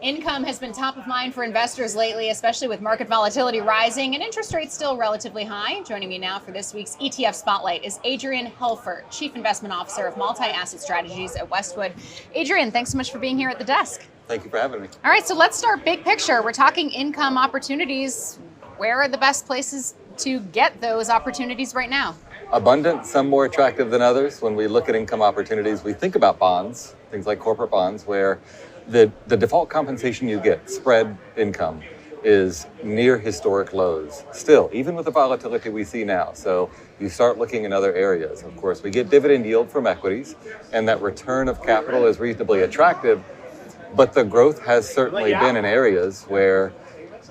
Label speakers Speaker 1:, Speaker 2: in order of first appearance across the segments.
Speaker 1: Income has been top of mind for investors lately, especially with market volatility rising and interest rates still relatively high. Joining me now for this week's ETF Spotlight is Adrian Helfert, Chief Investment Officer of Multi-Asset Strategies at Westwood. Adrian, thanks so much for being here at the desk.
Speaker 2: Thank you for having me.
Speaker 1: All right, so let's start big picture. We're talking income opportunities. Where are the best places to get those opportunities right now?
Speaker 2: Abundant, some more attractive than others. When we look at income opportunities, we think about bonds, things like corporate bonds, where the default compensation you get, spread income, is near historic lows. Still, even with the volatility we see now. So you start looking in other areas. Of course, we get dividend yield from equities, and that return of capital is reasonably attractive, but the growth has certainly been in areas where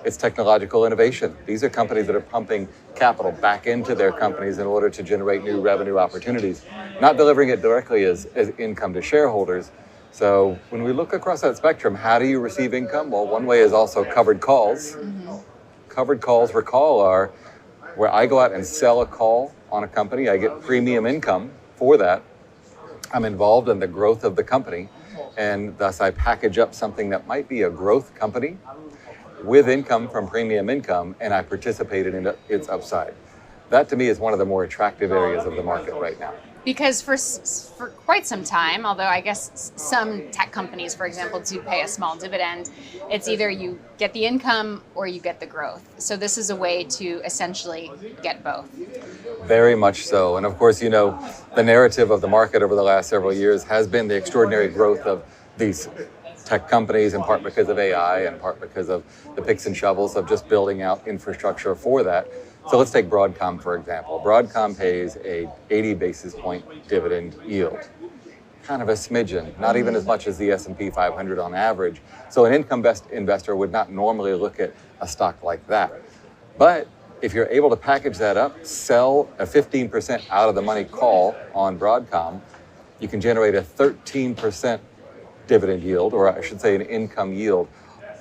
Speaker 2: it's technological innovation. These are companies that are pumping capital back into their companies in order to generate new revenue opportunities, not delivering it directly as income to shareholders. So when we look across that spectrum, how do you receive income? Well, one way is also covered calls. Covered calls, recall, are where I go out and sell a call on a company. I get premium income for that. I'm involved in the growth of the company, and thus I package up something that might be a growth company with income from premium income, and I participated in its upside. That to me is one of the more attractive areas of the market right now.
Speaker 1: Because for quite some time, although I guess some tech companies, for example, do pay a small dividend, it's either you get the income or you get the growth. So this is a way to essentially get both.
Speaker 2: Very much so. And of course, you know, the narrative of the market over the last several years has been the extraordinary growth of these tech companies, in part because of AI, in part because of the picks and shovels of just building out infrastructure for that. So let's take Broadcom, for example. Broadcom pays a 80 basis point dividend yield. Kind of a smidgen, not even as much as the S&P 500 on average. So an income-based investor would not normally look at a stock like that. But if you're able to package that up, sell a 15% out of the money call on Broadcom, you can generate a 13% dividend yield, or I should say an income yield,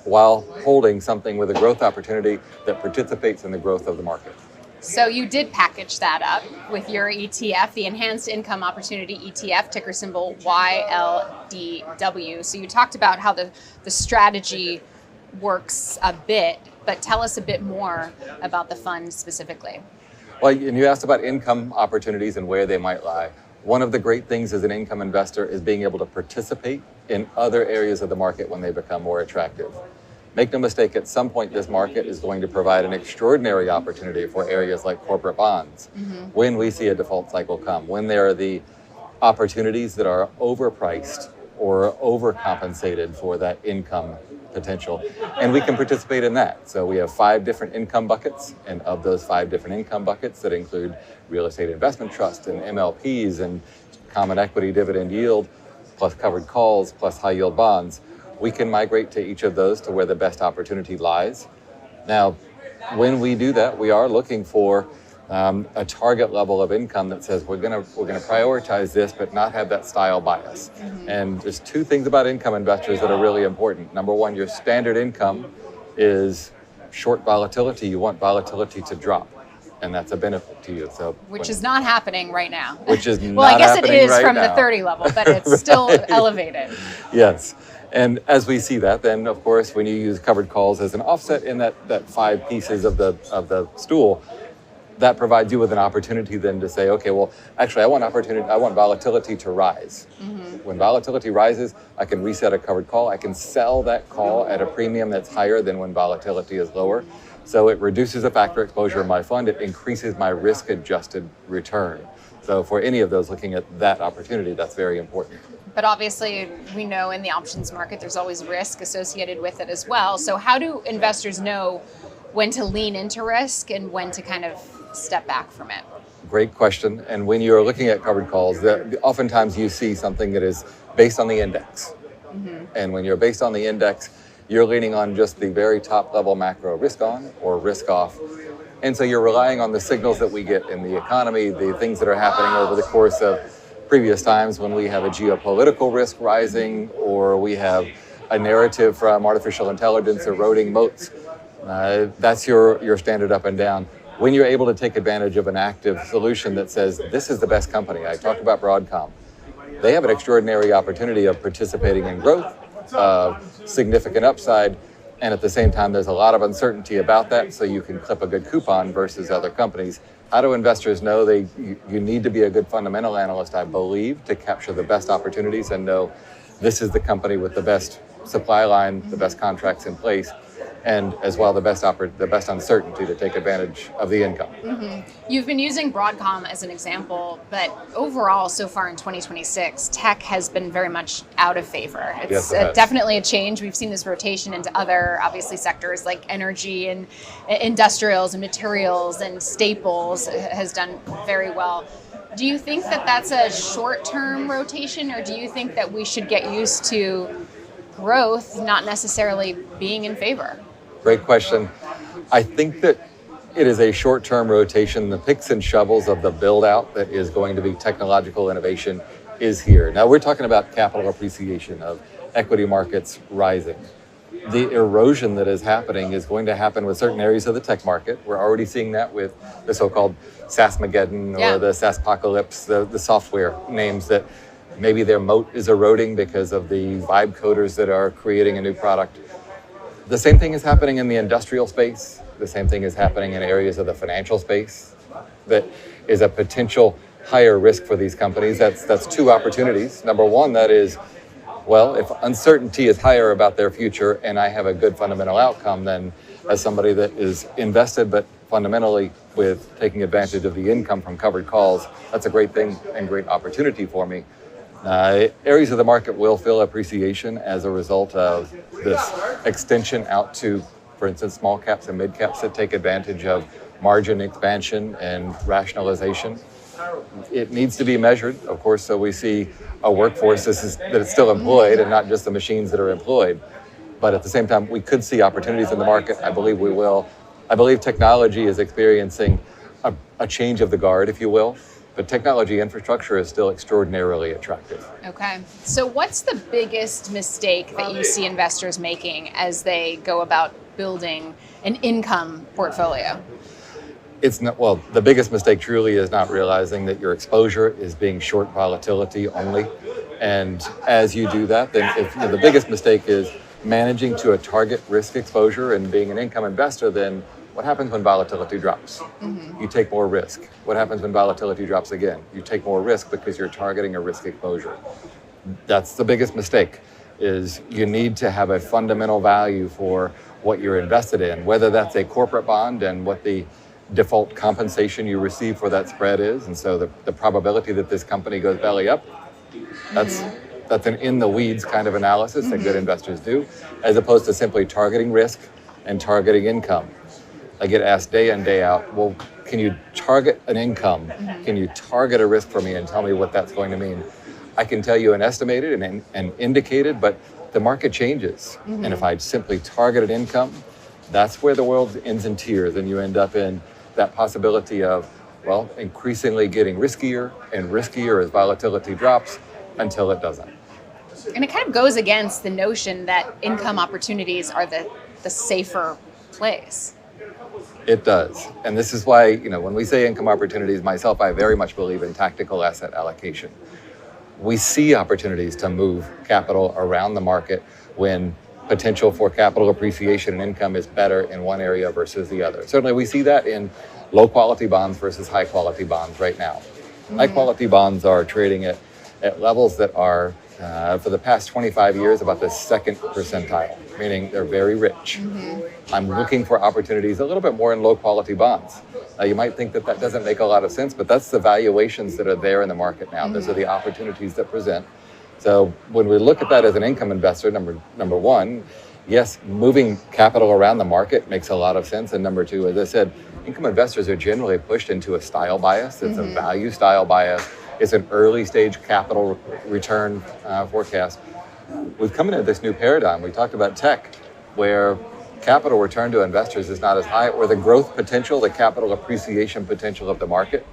Speaker 2: while holding something with a growth opportunity that participates in the growth of the market.
Speaker 1: So you did package that up with your ETF, the Enhanced Income Opportunity ETF, ticker symbol YLDW. So you talked about how the strategy works a bit, but tell us a bit more about the fund specifically.
Speaker 2: Well, and you asked about income opportunities and where they might lie. One of the great things as an income investor is being able to participate in other areas of the market when they become more attractive. Make no mistake, at some point this market is going to provide an extraordinary opportunity for areas like corporate bonds. When we see a default cycle come, when there are the opportunities that are overpriced or overcompensated for that income potential, and we can participate in that. So we have 5 different income buckets, and of those 5 different income buckets that include real estate investment trust and MLPs and common equity dividend yield, plus covered calls, plus high yield bonds, we can migrate to each of those to where the best opportunity lies. Now, when we do that, we are looking for a target level of income that says we're gonna prioritize this, but not have that style bias. And there's 2 things about income investors that are really important. Number one, your standard income is short volatility. You want volatility to drop, and that's a benefit to you. So
Speaker 1: which is not happening right now.
Speaker 2: Which is
Speaker 1: well,
Speaker 2: not
Speaker 1: I guess
Speaker 2: happening
Speaker 1: it is
Speaker 2: right
Speaker 1: from
Speaker 2: now.
Speaker 1: the 30 level, but it's still elevated.
Speaker 2: Yes. And as we see that, then of course, when you use covered calls as an offset in that 5 pieces of the stool, that provides you with an opportunity then to say, okay, well, actually, I want volatility to rise. When volatility rises, I can reset a covered call. I can sell that call at a premium that's higher than when volatility is lower. So it reduces the factor exposure in my fund. It increases my risk-adjusted return. So for any of those looking at that opportunity, that's very important.
Speaker 1: But obviously, we know in the options market, there's always risk associated with it as well. So how do investors know when to lean into risk and when to kind of step back from it?
Speaker 2: Great question. And when you're looking at covered calls, oftentimes you see something that is based on the index. And when you're based on the index, you're leaning on just the very top level macro risk on or risk off. And so you're relying on the signals that we get in the economy, the things that are happening over the course of previous times when we have a geopolitical risk rising or we have a narrative from artificial intelligence eroding moats. That's your standard up and down. When you're able to take advantage of an active solution that says, this is the best company. I talked about Broadcom. They have an extraordinary opportunity of participating in growth. of significant upside, and at the same time, there's a lot of uncertainty about that, so you can clip a good coupon versus other companies. How do investors know you need to be a good fundamental analyst, I believe, to capture the best opportunities and know this is the company with the best supply line, the best contracts in place, and as well the best uncertainty to take advantage of the income.
Speaker 1: You've been using Broadcom as an example, but overall, so far in 2026, tech has been very much out of favor. It's definitely a change. We've seen this rotation into other, obviously, sectors like energy and industrials and materials and staples has done very well. Do you think that that's a short-term rotation, or do you think that we should get used to growth not necessarily being in favor?
Speaker 2: Great question. I think that it is a short-term rotation. The picks and shovels of the build-out that is going to be technological innovation is here. Now we're talking about capital appreciation of equity markets rising. The erosion that is happening is going to happen with certain areas of the tech market. We're already seeing that with the so-called SaaSmageddon or the SaaSpocalypse, the software names that maybe their moat is eroding because of the vibe coders that are creating a new product. The same thing is happening in the industrial space. The same thing is happening in areas of the financial space that is a potential higher risk for these companies. That's two opportunities. Number one, that is, well, if uncertainty is higher about their future and I have a good fundamental outcome, then as somebody that is invested but fundamentally with taking advantage of the income from covered calls, that's a great thing and great opportunity for me. Areas of the market will feel appreciation as a result of this extension out to, for instance, small caps and mid caps that take advantage of margin expansion and rationalization. It needs to be measured, of course, so we see a workforce that is still employed and not just the machines that are employed. But at the same time, we could see opportunities in the market. I believe we will. I believe technology is experiencing a change of the guard, if you will. But technology infrastructure is still extraordinarily attractive.
Speaker 1: Okay. So what's the biggest mistake that you see investors making as they go about building an income portfolio?
Speaker 2: The biggest mistake truly is not realizing that your exposure is being short volatility only. And as you do that, then the biggest mistake is managing to a target risk exposure and being an income investor, then what happens when volatility drops? You take more risk. What happens when volatility drops again? You take more risk because you're targeting a risk exposure. That's the biggest mistake, is you need to have a fundamental value for what you're invested in, whether that's a corporate bond and what the default compensation you receive for that spread is. And so the probability that this company goes belly up, that's an in the weeds kind of analysis that good investors do, as opposed to simply targeting risk and targeting income. I get asked day in, day out, well, can you target an income? Can you target a risk for me and tell me what that's going to mean? I can tell you an estimated and indicated, but the market changes. And if I simply target an income, that's where the world ends in tears, and you end up in that possibility of, well, increasingly getting riskier and riskier as volatility drops until it doesn't.
Speaker 1: And it kind of goes against the notion that income opportunities are the safer place.
Speaker 2: It does. And this is why, when we say income opportunities, myself, I very much believe in tactical asset allocation. We see opportunities to move capital around the market when potential for capital appreciation and income is better in one area versus the other. Certainly we see that in low quality bonds versus high quality bonds right now. High quality bonds are trading at levels that are, for the past 25 years, about the second percentile, meaning they're very rich. I'm looking for opportunities a little bit more in low quality bonds. You might think that doesn't make a lot of sense, but that's the valuations that are there in the market now. Those are the opportunities that present. So when we look at that as an income investor, number one, yes, moving capital around the market makes a lot of sense. And number two, as I said, income investors are generally pushed into a style bias. It's a value style bias. It's an early stage capital return forecast. We've come into this new paradigm. We talked about tech, where capital return to investors is not as high, or the growth potential, the capital appreciation potential of the market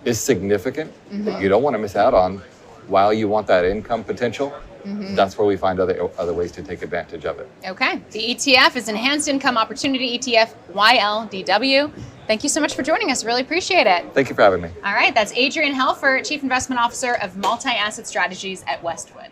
Speaker 2: is significant that you don't want to miss out on while you want that income potential. That's where we find other ways to take advantage of it.
Speaker 1: Okay. The ETF is Enhanced Income Opportunity ETF YLDW. Thank you so much for joining us. Really appreciate it.
Speaker 2: Thank you for having me.
Speaker 1: All right. That's Adrian Helfert, Chief Investment Officer of Multi-Asset Strategies at Westwood.